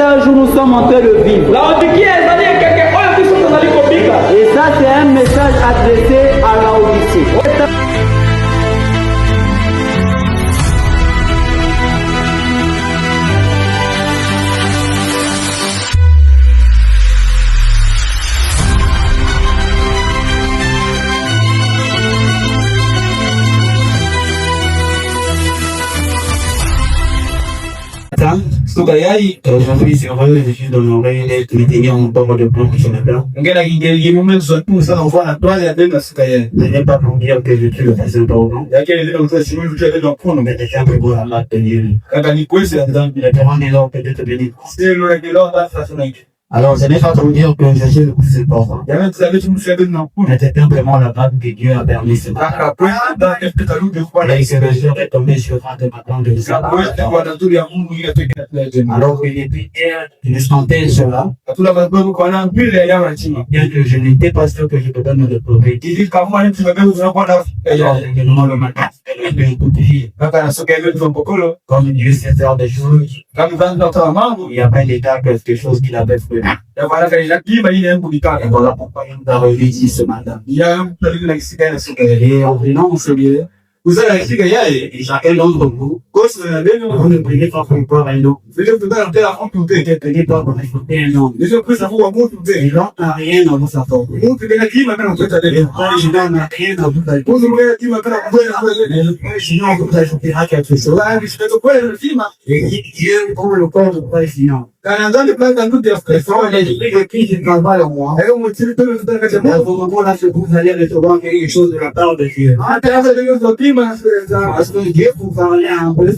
message où nous sommes en train de vivre. Et ça, c'est un message adressé à la Odyssée. Aujourd'hui, c'est heureux, je suis honoré d'être maintenu en bord de plan sur le plan. Je n'ai pas pour dire que je suis le plus important. Mais déjà, que vous avez attendu. Le terrain est là, peut-être béni. Alors, ce n'est pas pour dire que je suis le plus important. Mais c'est simplement la grâce que Dieu a permis ce matin. Et que le jour est tombé sur moi de matin de ça. Alors que depuis hier, je sentais cela. Bien que je n'étais pas sûr que je peux donner le progrès. Alors, le matin, comme Dieu sait faire des choses, il n'y a pas d'état quelque chose qu'il avait fait. Et voilà pourquoi il nous a réunis ce matin. Et en venant au lieu, et chacun d'entre vous, vous ne priez pas pour croire un homme. Vous ne priez pas pour écouter un homme. Et l'homme n'a rien à vous apporter. Et le président n'a rien à vous ajouter. Mais le président vous ajoutera quelque chose. Et Dieu, pour le corps du président. Et sans l'esprit de qui je travaille en moi. Et à ce moment-là, vous allez recevoir quelque chose de la part de Dieu. Parce que Dieu vous parle un peu. Il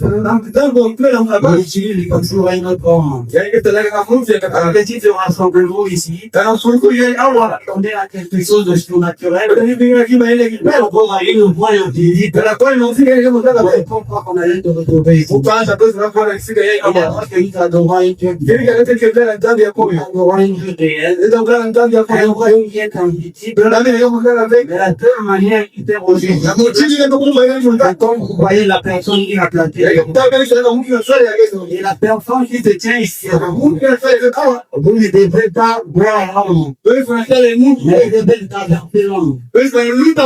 utilise toujours un autre homme. Un petit rassemblement ici. Attendez à quelque chose de surnaturel. Mais on peut aller le voir et on dit, pourquoi on allait te retrouver ici? Il a pas que nous adorons un Dieu. Mais la seule manière qui était reçue, quand vous voyez la personne qui a planté, et la personne qui se tient ici, vous ne devrez pas boire l'homme, mais vous devez traverser l'homme.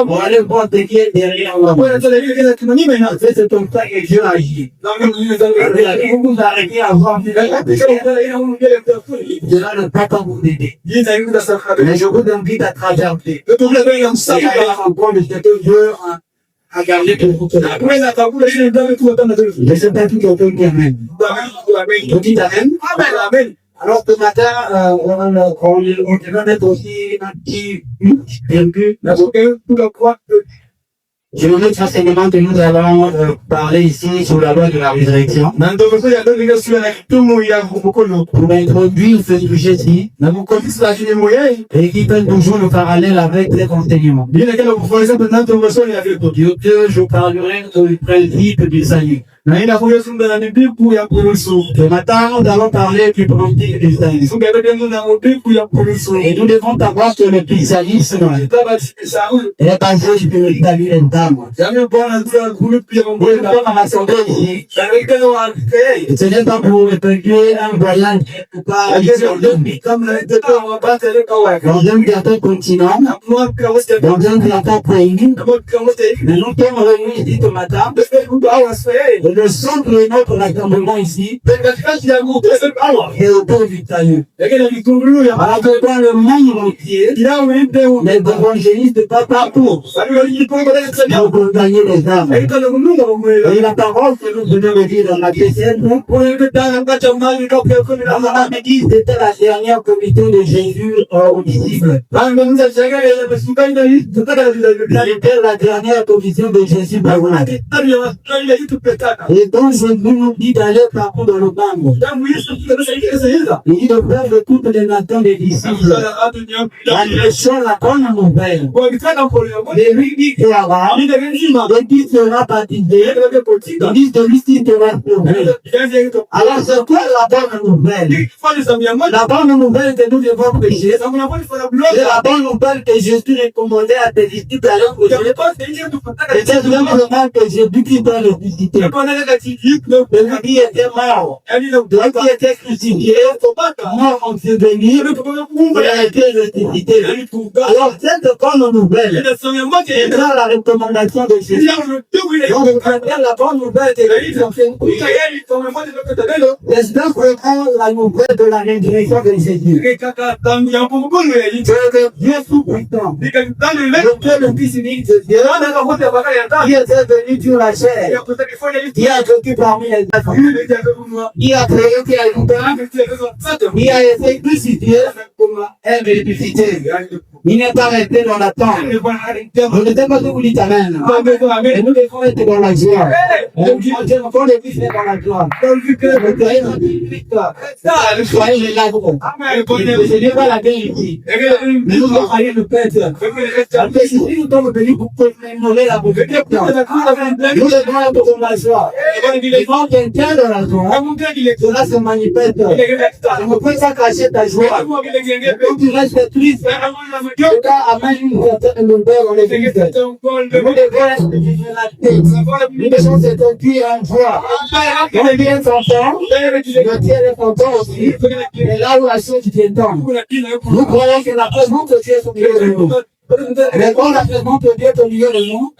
Pour aller voir ce qui est derrière l'homme. C'est comme ça que Dieu agit. Vous vous arrêtez à voir cela ne peut pas vous aider. Mais je vous invite à traverser. À garder pour vous. Je sais pas tout le temps qui amène. Vous dites amen? Alors ce matin, on va mettre aussi un petit virgule. Je veux notre enseignement que nous allons parler ici sur la loi de la résurrection. Pour introduire ce sujet-ci, et qui fait toujours le parallèle avec les enseignements. Je parlerai du principe du salut. Ce matin, nous allons parler du principe du salut. Et nous devons savoir que le christianisme est basé sur le salut interne. Ce n'est pas pour effectuer un voyage dans un certain continent, dans un certain pays, mais nous sommes réunis ici ce matin. Le centre de notre rassemblement ici est autour du salut. Alors que dans le monde entier, les évangélistes pas partout pour gagner les âmes. Et la parole que nous venons de dire dans la chrétienne, c'était la dernière commission de Jésus aux disciples. C'était la dernière commission de Jésus à vous. Et donc Jésus nous dit d'aller partout dans le monde. Il dit de faire de toutes les nations des disciples. Annonçant la bonne nouvelle. Et lui dit que de qui sera baptisé, il dit celui-ci sera sauvé. Alors c'est quoi la bonne nouvelle? La bonne nouvelle que nous devons prêcher, c'est la bonne nouvelle que Jésus recommandait à ses disciples à leur projet. Et c'est simplement que Jésus qui doit le visiter. Le qui était mort, le qui était crucifié, mort en souvenir, il a été ressuscité. Alors, cette bonne nouvelle est dans la recommandation de Jésus. Donc, on prend la bonne nouvelle de Jésus. C'est donc vraiment la nouvelle de la résurrection de Jésus. Que Dieu Tout-Puissant, le Fils unique de Dieu, qui était venu sur la chair, qui a vécu parmi les hommes, qui a créé, qui a lutté, qui a été crucifié, et ressuscité. Il n'est pas resté dans l'attente. On ne sait pas ce que vous dites Amen. Et nous devons être dans la joie. Dieu encore les fils dans la joie. Soyez les lagons. Ce n'est pas la vérité. Mais nous devons aller le Père. Parce que si nous sommes venus pour commémorer la beauté, nous devons être dans la joie. Et quand quelqu'un dans la joie, cela se manifeste. On ne peut pas cacher ta joie. Quand tu restes triste, ça amène une certaine longueur dans l'église. Nous devons être vigilants. Nous devons s'établir en joie. Quand les biens s'entendent, le ciel est content aussi. Et là où la chose s'étend, nous croyons que la présence de Dieu est au milieu de nous. Mais quand la présence de Dieu est au milieu de nous,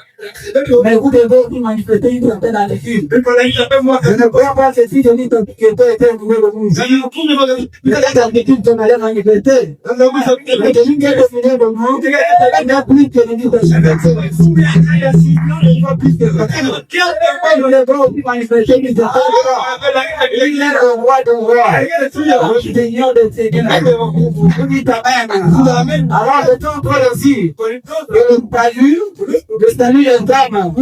mais vous devez aussi manifester une certaine attitude. Je ne crois pas que si je dis que Dieu était au milieu de nous, cette attitude qu'on allait manifester. Mais celui qui est au milieu de nous, il n'y a plus que de nous. Nous devons aussi manifester une certaine foi. Il est le roi de rois, le Seigneur de seigneurs. Vous dites Amen. Alors, c'est encore aussi que le salut des âmes,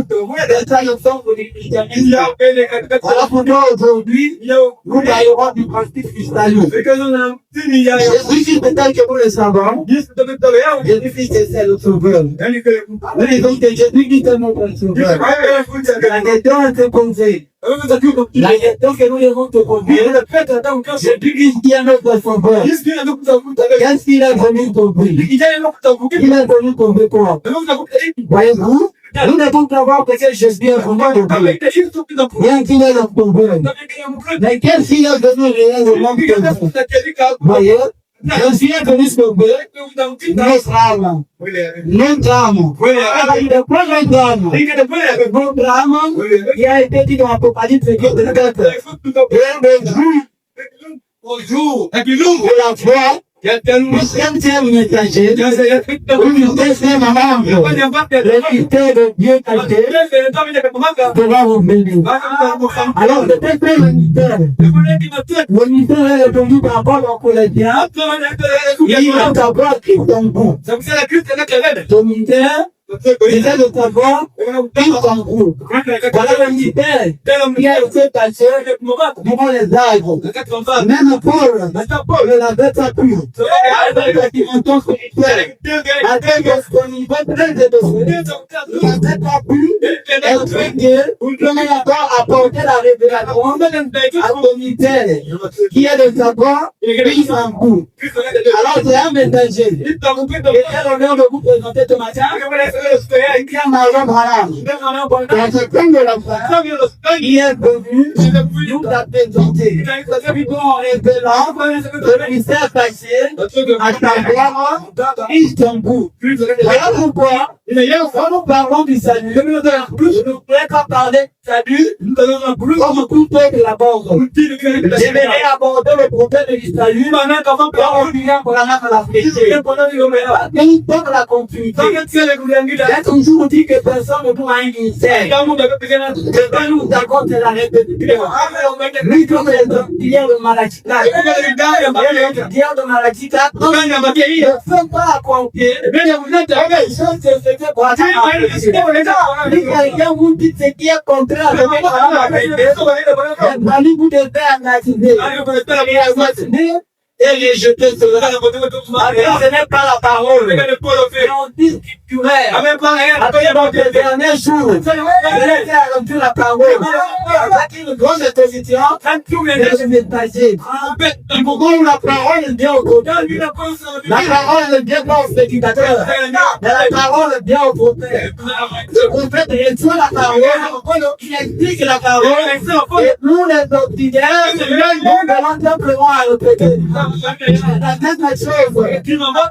les saluts sont pour les christianistes. Alors, pour nous, aujourd'hui, nous parlerons du principe du salut. Jésus, peut-être que vous le savez, Jésus-Christ est le sauveur. Nous disons que Jésus-Christ est notre sauveur. La question est posée. La question que nous devons te poser, Jésus-Christ qui est notre sauveur. Qu'est-ce qu'il est venu tomber? Il est venu tomber quoi? Voyez-vous? Nous devons savoir que Jésus est venu tomber. Bien qu'il est notre sauveur. Mais qu'est-ce qu'il est venu réellement tomber? Voyez? Jésus est venu sauver notre âme. Notre âme. Le premier drame. Notre âme qui a été dit dans l'Apocalypse de au jour de la foi. Le septième messager, le deuxième ange, le mystère de Dieu caché, devant vous bénir. Alors, le deuxième mystère, le mystère est venu par Paul en Colossiens, il a savoir qui sont bons. Le mystère, c'est de savoir qui sont bons. Voilà le mystère qui a été caché devant les arbres. Même Paul ne l'avait pas pu. Avec la dimension spirituelle, avec son niveau très élevé, il n'avait pas pu expliquer comment avoir apporté la révélation à son mystère, qui est de savoir qui s'en fout. Alors c'est un messager. Et j'ai l'honneur de vous présenter ce matin, qui est Marion Branham. Dans ce temps de la fin, il est venu nous la présenter. En révélant le mystère caché à savoir Istanbul. Voilà pourquoi, quand nous parlons du salut, nous ne pouvons pas parler du salut comme tout autre aborde. J'aimerais aborder le problème du salut comme William Branham l'a fait. Quelle porte la confusion? J'ai toujours dit que personne ne pourra un ministère. Ce que nous avons, c'est la répétition. Lui, comme les auxiliaires de maladie, de maladie, ne sont pas accomplis. Les choses se faisaient pour quelqu'un vous dit ce qui est contraire à ce que vous devez analyser. et les jeter sur la ce n'est pas la parole. Mais on dit scripturaire. Après, dans les derniers jours, je vais faire la parole. Avec une grande intelligence, je vais passer. Pourquoi la parole vient au côté? La parole vient pas au spectateur. La parole vient au prophète. Le prophète reçoit la parole, il explique la parole, et nous les auxiliaires, nous allons simplement à répéter. La même chose,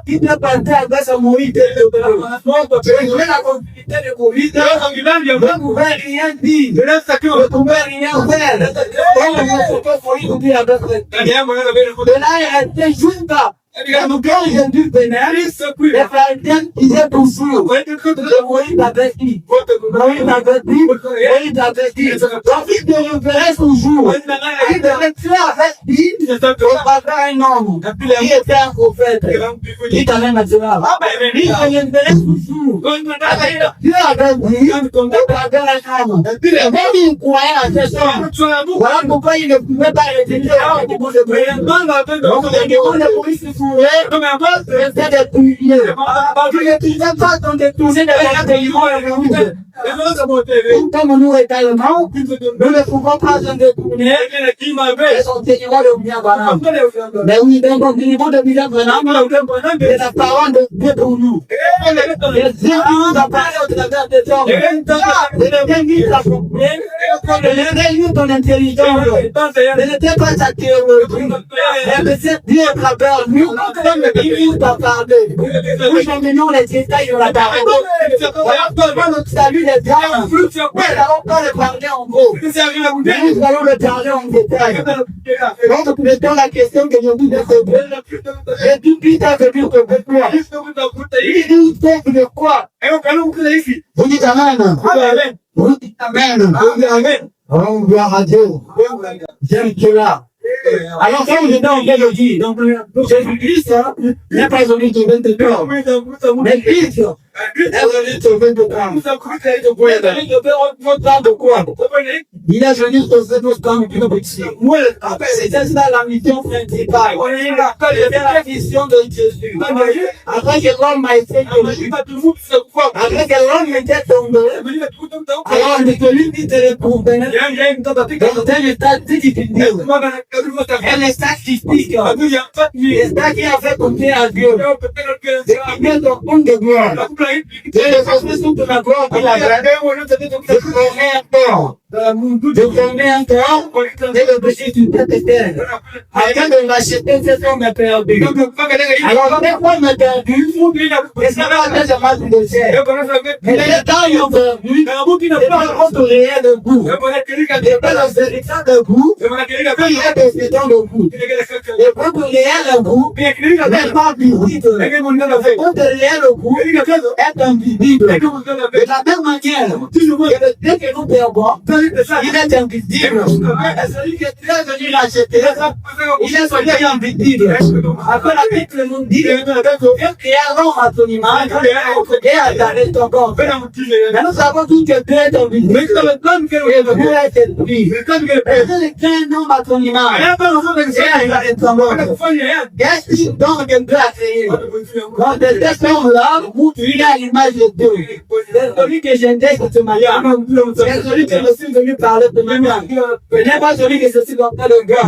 il ne partait avec son Moïse, la continuité de Moïse, ne pouvait rien dire, ne pouvait rien faire. De là, il restait juste là. Quand ils ont dû venir, les Pharisains disaient toujours, Moïse avait dit, Moïse avait dit, donc il devrait toujours, il devrait faire avec lui, on va faire un homme, qui était un prophète, qui t'amène à cela. Il devrait toujours, Dieu avait dit, on va faire un homme, même il croyait à ce soir. Voilà pourquoi il ne pouvait pas résister à ce niveau de prière. Donc les démons de Moïse se c'était des prières. Tu n'as pas dans des tournées de la comme nous également, nous ne pouvons pas se détourner et son Seigneur de bien Branham. Mais oui, donc au niveau de bien Branham, c'est la parole de Dieu pour nous. Et Dieu nous a parlé au travers des hommes. Et le Dieu nous a compris. Et le ton intelligence. Ce n'était pas sa théologie. Mais c'est Dieu à travers nous. Il nous a parlé. Nous amenons les détails de la parole. Voilà notre salut des âmes. Nous n'allons pas le parler en gros. Nous allons le parler en détail. Donc, mettons la question que je vous ai posée. Et tout de suite, ça veut dire que pourquoi? Il nous sauve de quoi? Vous dites Amen. Vous dites Amen. Oh, gloire à Dieu. J'aime cela. Alors, quand vous êtes en théologie, donc, Jésus-Christ, n'est pas venu sauver de corps. Mais Christ, est venu sauver de corps. De quoi? Il est venu sauver nos corps. C'était ça la mission principale. La mission de Jésus. Après que l'homme a été tombé, après que l'homme était tombé, alors celui qui te répondait, dans tel état difficile. Elle est sacrifique. Et ça qui a fait compter à Dieu. C'est qui vient ton compte de gloire. C'est le fait sous la gloire qu'il a gardé. Je promets encore. Je promets encore. C'est le péché du Saint-Éternel. Afin de m'acheter, c'est son m'a perdu. Alors, des fois, il m'a perdu. Et ça va être un mal de ciel. Mais les temps, ils ont perdu. Et pas contre rien de goût. Et pas dans ce état de goût. Il y a des états de goût. Et contre rien de goût. N'est pas visible. Contre rien de goût. Est invisible. De la même manière, dès que nous perdons, il est invisible. Et celui qui est venu l'acheter, il est celui invisible. Après la Bible nous dit, Dieu créa l'homme à son image, et à garder son corps. Mais nous savons tous que Dieu est invisible. Et Dieu est esprit. Et Dieu crée un homme à son image, et à garder son corps. Qu'est-ce donc que Dieu a créé? Dans cet homme-là, il a l'image de Dieu. C'est celui que j'indique de cette manière. C'est celui que je suis venu parler de manière. Ce n'est pas celui que je suis en train de voir.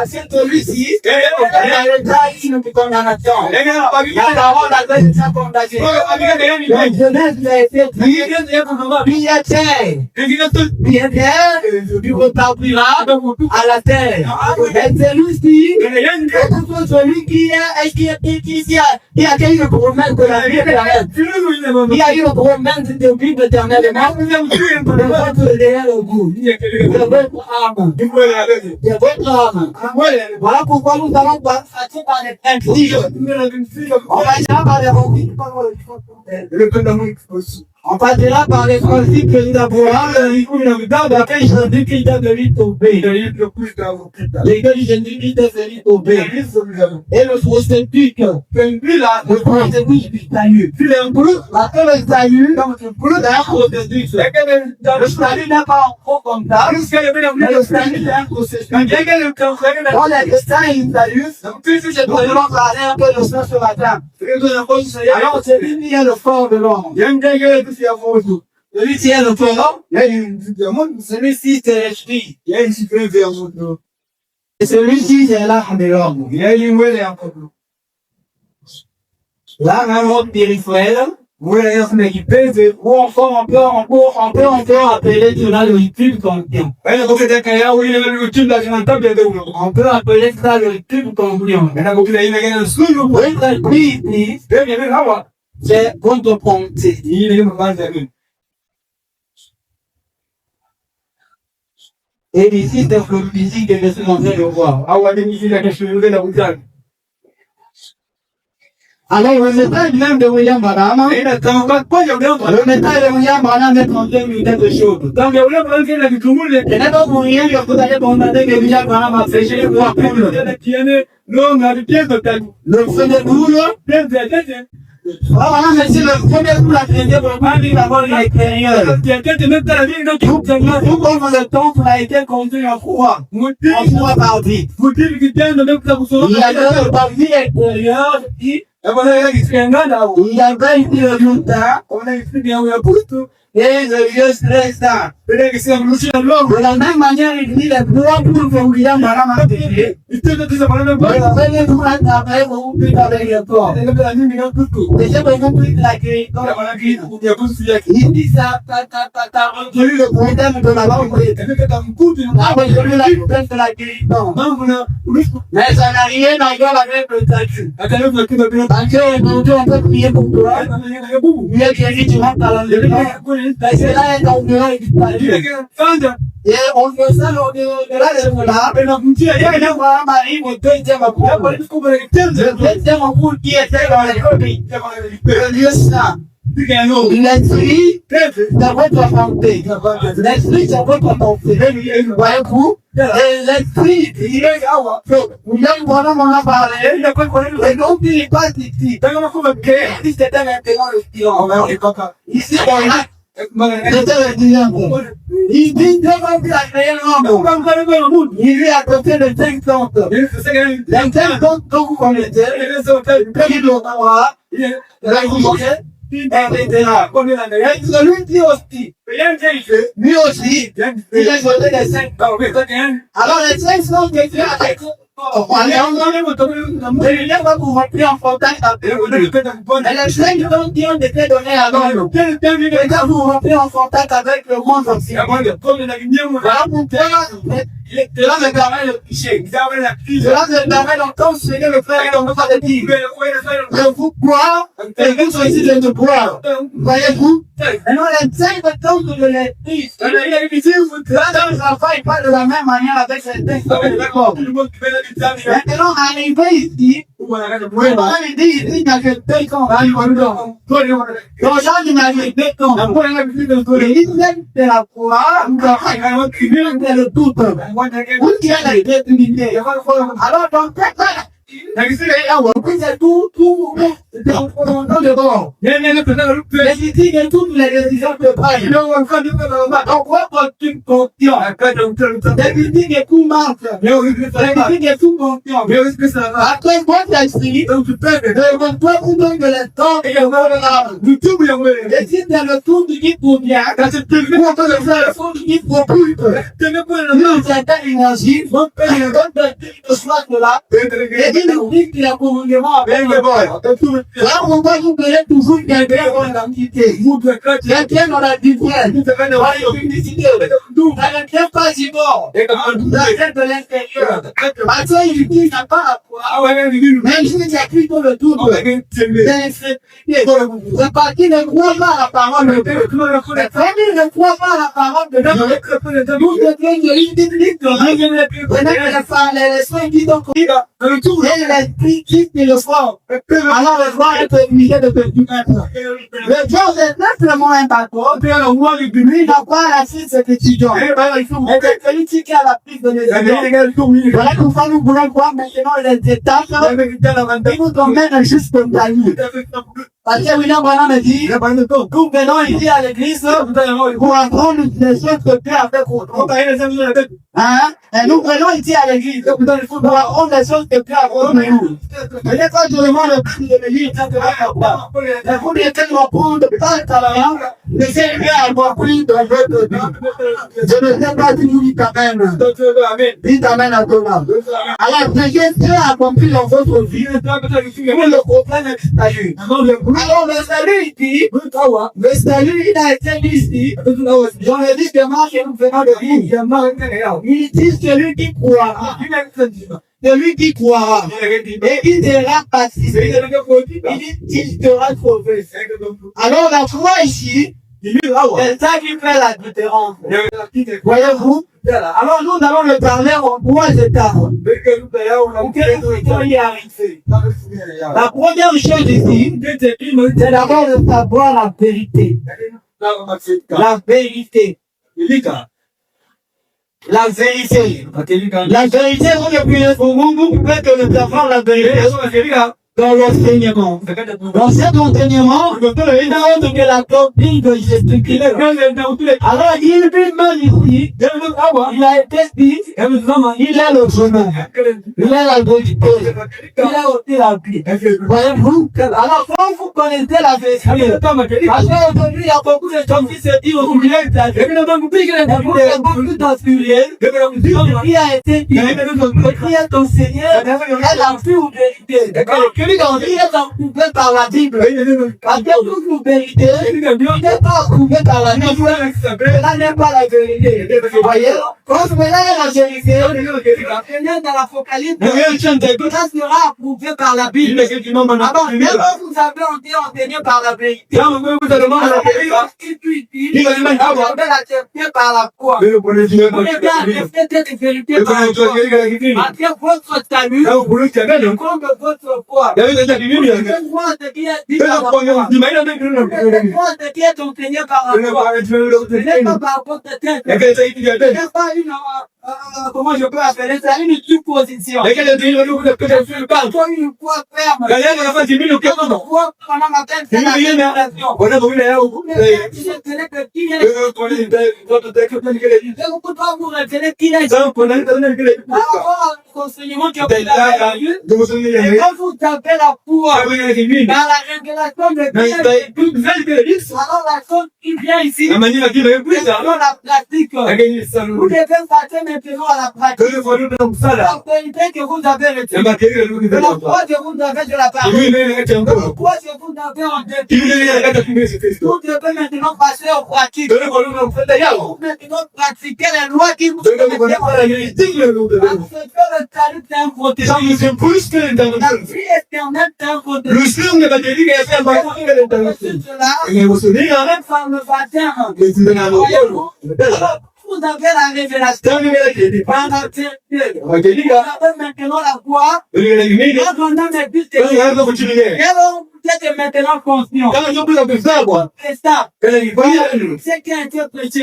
C'est celui-ci, il a le taille de condamnation. La parole a été sa condamnation. La jeunesse a été dit, bien terre, tu repartiras à la terre. Et celui-ci, celui qui a eu le promesse de la vie éternelle. Il a eu le promesse de vie éternellement. De votre réel goût. De votre âme. De votre âme. Voilà pourquoi nous allons passer par les principes. On va déjà par les rencontres. On partira par les principes d'Abraham, après Jésus-Christ est venu tomber. L'église de Jésus-Christ est venu tomber. Et le processus du salut. Après le salut, c'est un processus. Le salut n'est pas en trop comme ça. Mais le salut est un processus. Dans les destins et le salut, je voudrais parler un peu de ça ce matin. Alors, c'est lui qui est le fort de l'homme. Celui qui est le fort, celui-ci c'est l'esprit. Et celui-ci c'est l'âme de l'homme. L'âme est l'homme spirituel. On peut encore appeler cela le rituel conscient. On peut appeler ça le rituel conscient. C'est contre-prompté. Et ici, c'est le physique que je suis en train de voir. Alors, le message même de William Branham, le message de William Branham est en train de dire des choses. Donc, et là, donc, vous allez constater que William Branham a prêché le roi pour le feu de boule. Voilà, mais c'est le premier coup, la traité pour pas vivre avant l'extérieur. Tout comme le temple a été construit en froid. En froid par vie. Il y a deux parties extérieures qui il y avait ici le Utah, et le vieux stressant. De la même manière, il dit les droits pour que William Branham a péché. Il dit ça, le problème de la langue. Mais ça n'a rien à voir avec le statut. Parce que aujourd'hui, on peut prier pour toi. Il est guéri, tu rentres dans le parce que là, il est en dehors du statut. Et on fait ça au-delà de cela. Il y a un mari au deuxième amour. Le deuxième amour qui était dans les copies. Le lieu saint. L'esprit, c'est votre santé. L'esprit, c'est votre santé. Voyez-vous? L'esprit, William Branham en a parlé. Et donc, il n'est pas ici. Ici, c'était maintenant le silence. Ici, c'était le diable. Il dit, devant qu'il a créé l'homme. Il lui a donné le 5 plantes. Les 5 plantes que vous connaissez, il doit avoir, la bouche, etc. Celui qui aussi, lui aussi, il a donné les 5 plantes. Alors les 5 plantes que tu as avec il va vous remplir en fontaine. Et les 5 plantes qui ont été données à l'homme, il va vous remplir en fontaine avec le monde entier. Voilà pourquoi cela me permet de picher. Cela me permet d'entendre ce que le frère est en train de dire. Je vous bois, et vous choisissez de me boire. Voyez-vous? Alors les 5 plantes de l'esprit, les enfants, ils parlent de la même manière avec ces textes. Maintenant, arrivé ici, il dit ici qu'il y a que 2 ans. Donc, Jean, il m'a dit 2 ans. Il dit c'est la foi, c'est le doute. Où il y a la créativité. Alors, donc, c'est tout, mais il dit que toutes les décisions se prennent. Donc, quoi peux-tu confiance? Il dit que tout marche. Il dit que tout confiance. Après, moi, j'ai écrit, toi, vous donne de l'espoir et de l'âme. Et si c'est le tour du guide pour bien, c'est le tour du guide pour plus. Nous, c'est une énergie, on peut le donner de soi de là. Et il nous dit qu'il a communément avec le boy. Là, on va vous donner toujours quelqu'un dans l'identité. Quelqu'un dans la différence. Dans l'unicité. Dans le pas si mort. Dans le de l'intérieur. Parce qu'il dit qu'il n'a pas la foi. Même si tu as plutôt le double d'insécurité, c'est parce qu'il ne croit pas à la parole de Dieu. Comme il ne croit pas à la parole de Dieu, nous devenons de l'idée les soins qui donc et l'esprit qui le fort. Alors le voir être obligé de te soumettre. Le Dieu est simplement un patron. Lui n'a pas laissé cet étudiant. Et de critiquer à la prise de l'étudiant. Voilà pourquoi nous voulons voir maintenant les étapes qui nous emmènent jusqu'au salut. Parce que William Branham me dit, nous venons ici à l'église pour apprendre les choses que Dieu a fait pour nous. Et nous venons ici à l'église pour apprendre les choses que Dieu a fait pour nous. Et quand je demande le prix de l'église, il faut tellement prendre pas ta langue, de servir à moi plus de votre vie. Je ne sais pas si vous dites amen. Dites amen à ton âme. Alors, Dieu a accompli dans votre vie. Pour le problème est alors, le salut ici, le salut, il a été mis ici. J'en ai dit que Marc et nous venons de dire. Il dit celui qui croira. Celui qui croira. Et il sera pacifié. Il dit qu'il sera sauvé. Alors, la foi ici, c'est ça qui fait la différence. Voyez-vous? Alors nous allons le parler en 3 étapes. La première chose ici, c'est d'abord de savoir la vérité. La vérité. La vérité. La vérité, vous pouvez que nous avons la vérité. Dans l'enseignement. Dans cet enseignement, il demande que la doctrine de Jésus-Christ. Alors, il même ici, il a été dit, il est le chemin, il est la vérité, il est aussi la vie. Voyez-vous? Alors, quand vous connaissez la vérité, parce qu'aujourd'hui, il y a beaucoup de gens qui se disent au milieu de la vie. Il y a beaucoup d'inspirés, qui a été dit, qui est enseigné, elle a vu une vérité. Celui qui est approuvé par la Bible. Parce que toute une vérité, il n'est pas approuvé par la Bible. Cela n'est pas la vérité. Vous voyez? Quand vous regardez la vérité, venez dans l'Apocalypse, ça sera approuvé par la Bible. Alors, même vous avez été enseigné par la vérité. Vous avez l'accepté par la foi. Vous devez accepter cette vérité par la foi. Parce que votre salut, comme votre foi. Je vois ce qui est dit par la foi. Je vois ce qui est enseigné par la foi. Ce n'est pas par votre tête. Ce n'est pas une, comment je peux appeler ça, une supposition. Soit une foi ferme. Une foi pendant ma tête, c'est la révélation. Je ne peux pas vous révéler qui est. Par rapport à l'enseignement qui a été là, quand vous avez la foi dans la révélation de Dieu, alors la chose qui vient ici, alors la pratique. Vous devez passer maintenant à la pratique. La vérité que vous avez retenue. La foi que vous avez de la parole. La foi que vous avez en Dieu. Vous devez maintenant passer aux pratiques. Vous devez maintenant pratiquer les lois qui vous sont données. Parce que le salut est un protégé. La vie éternelle est un protégé. Même par le baptême. Vous avez la révélation. Vous avez maintenant la foi. Vous êtes maintenant conscient. C'est ça. C'est qui a été prêché.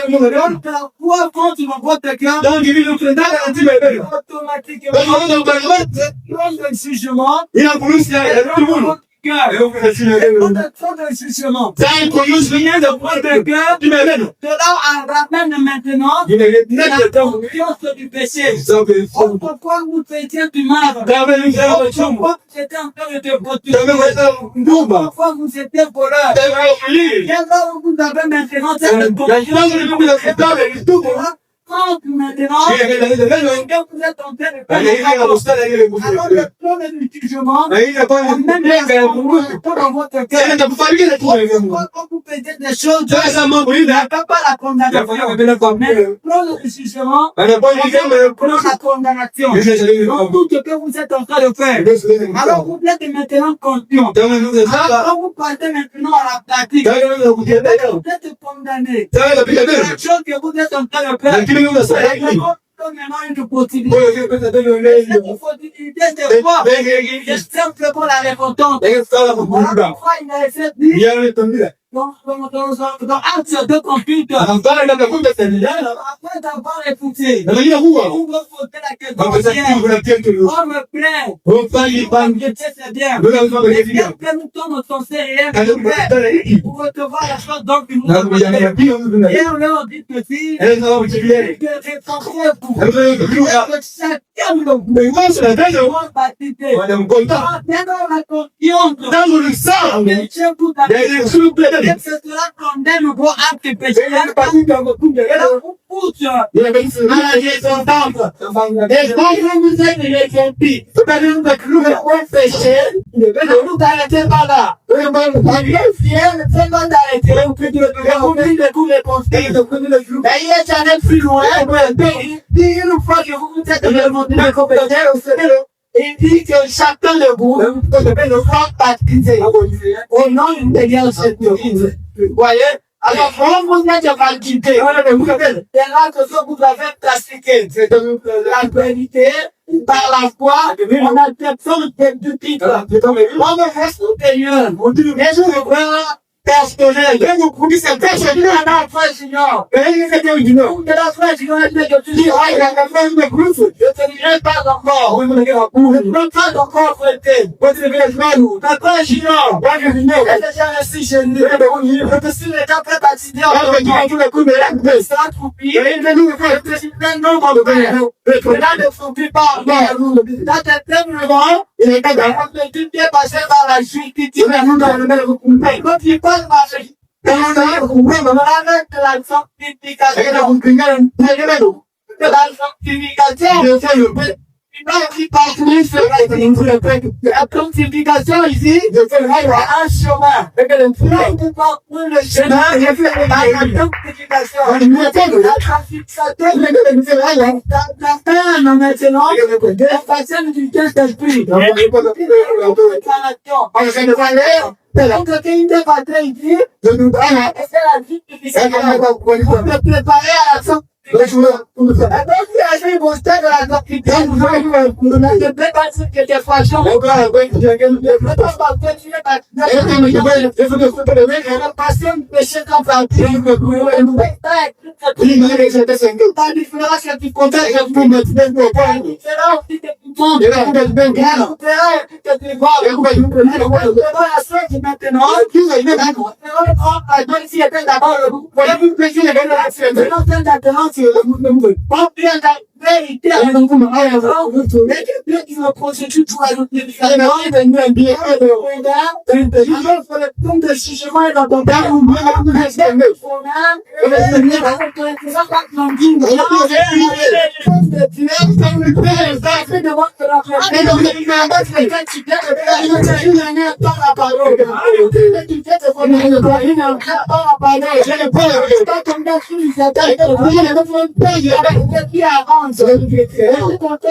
Donc la foi contre votre cœur. Automatiquement. Le jugement. Il a voulu se rien de votre cœur. Cela ramène maintenant la conscience du péché. Pourquoi vous faisiez du mal? Pourquoi vous étiez en train de te protéger? Pourquoi vous étiez voleur? Quel vous avez maintenant cette conscience? compte maintenant. Vous êtes en train de faire. Alors, le plan de jugement, même dans votre cœur, quand vous faites des choses, vous n'avez pas la condamnation. Mais le plan de jugement, le plan de la condamnation. Dans tout ce que vous êtes en train de faire. Alors, vous êtes maintenant conscient. Alors, vous partez maintenant à la pratique. Vous êtes condamné. La chose que vous êtes en train de faire, maintenant une possibilité. Cette possibilité, c'est quoi? C'est simplement la réponse. Voilà pourquoi il a fait dire. Dans Actes 2, computer. Après d'avoir écouté, vous me posez la question. On me plaît. Je sais c'est bien. Quel nous sommes au sérieux pour recevoir la chose dont nous nous et on leur dit que si, que j'ai pensé pour que chacun de vous baptisé dans la conscience, que cela condamne vos actes pécheurs, vous pousse à la descendance. Et quand vous êtes ressenti, c'est-à-dire que nous avons péché, ne vous arrêtez pas là. Dieu fier, c'est pas d'arrêter, vous oubliez de tous les conseils. Ayez jamais plus loin, une fois que vous êtes remonté de compétence au Seigneur, il dit que chacun de vous devait le faire baptiser au nom de Jésus. Vous voyez? Alors, quand vous êtes baptisé, c'est là que vous avez pratiqué la vérité par la foi, on a fait du titre. On ne reste Seigneur. Mais je veux personnel. Vous dites c'est personnel à la frère Junior. Mais il fait du nom. De la frère Junior, je te dis, ah, il a fait une groupe. Je te dirai pas encore. Je ne peux pas encore fêter. Vous devez le nous. La frère Junior. Elle est déjà restée chez nous. Je suis déjà prêt à décider. Tout le coup, mais là, ça a trouvé. Et il nous fait le nombre de pères. Là, ne s'oublie pas. Là, t'es tellement, il est dans le tout est passé par la suite. Il est nous dans le même recoupé. Quand il passe par la suite, il est dans le recoupé. Avec la sanctification. De la sanctification, je fais le peu. La sanctification ici, je fais un chemin. Là, on peut pas prendre le chemin, je fais la sanctification. La fin, maintenant, la façon du Saint-Esprit. Donc, le pays de bataille ici, c'est la vivification. Pour me préparer à la sanctification. Donc, si j'ai mon stade de la sanctification, je ne peux pas dire que des fois, je ne peux pas continuer à passer un péché comme ça. La différence, c'est du contexte, c'est pour me dire que la différence, c'est que tout le monde est là. La différence, c'est que tu vois, la chose maintenant, si était d'abord, voyez-vous que je vais la faire. Maintenant, pas bien la vérité, mais Dieu qui me constitue pour ajouter bien le ton de jugement dans ton père ou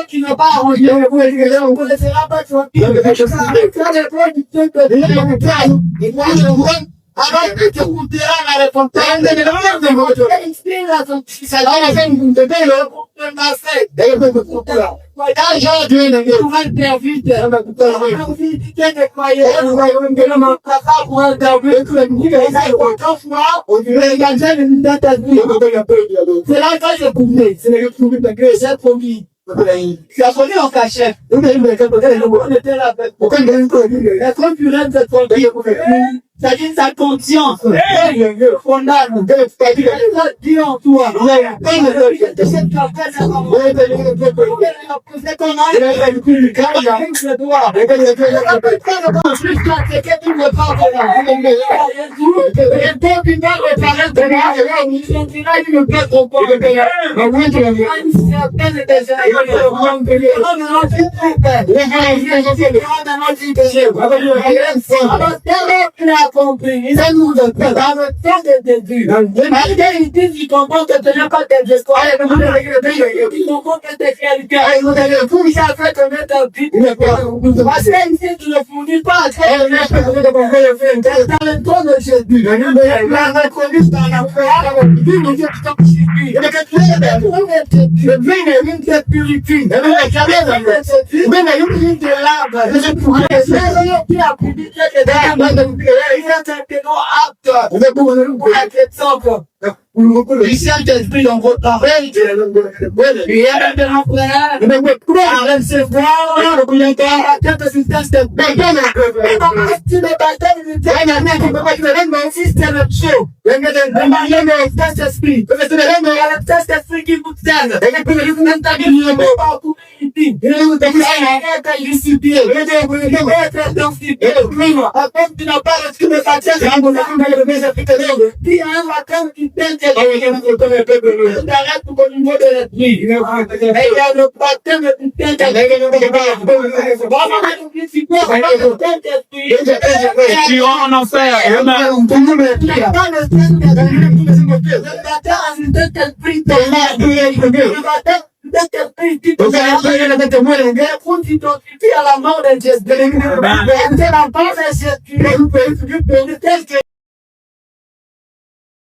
qui n'a pas arrangé, vous ne laissera pas tranquille. Alors que tu goûteras la réponse de votre inspiration, alors vous devez le passer. Quand j'ai Dieu, on va le faire vite. C'est là que j'ai trouvé. C'est le trouvé de Dieu, j'ai promis. Tu as connu en cachette. On était là. Pourquoi il y a une concurrence de ton Dieu? Ça dit sa conscience. Fondable. Dis en toi. Cette personne, compris. Ça nous le fait dans le temps de Jésus. Malgré il dit qu'il comprend que tu n'as pas tes espoirs. Il comprend que tes qualités. Pour ça, fait te mettre un petit. Parce que ici, tu ne fournis pas. Dans le temps de Jésus. La reconnaissance dans la foi. Le vin est une tête purifie. Le vin est jamais dans le tête. Le vin est une ligne de l'arbre. Je pourrais essayer qui a publié que le Saint-Esprit dans votre oreille, il y a un frère, il me prend à recevoir la tête de système de bébé. Si le baptême de un système de chaud, le Saint-Esprit, le Saint-Esprit qui vous sert, et le président partout, il tu n'as pas reçu le baptême, t'arrêtes au niveau de l'esprit. Il y a le baptême du Tu rentres en enfer. à la mort de Jésus.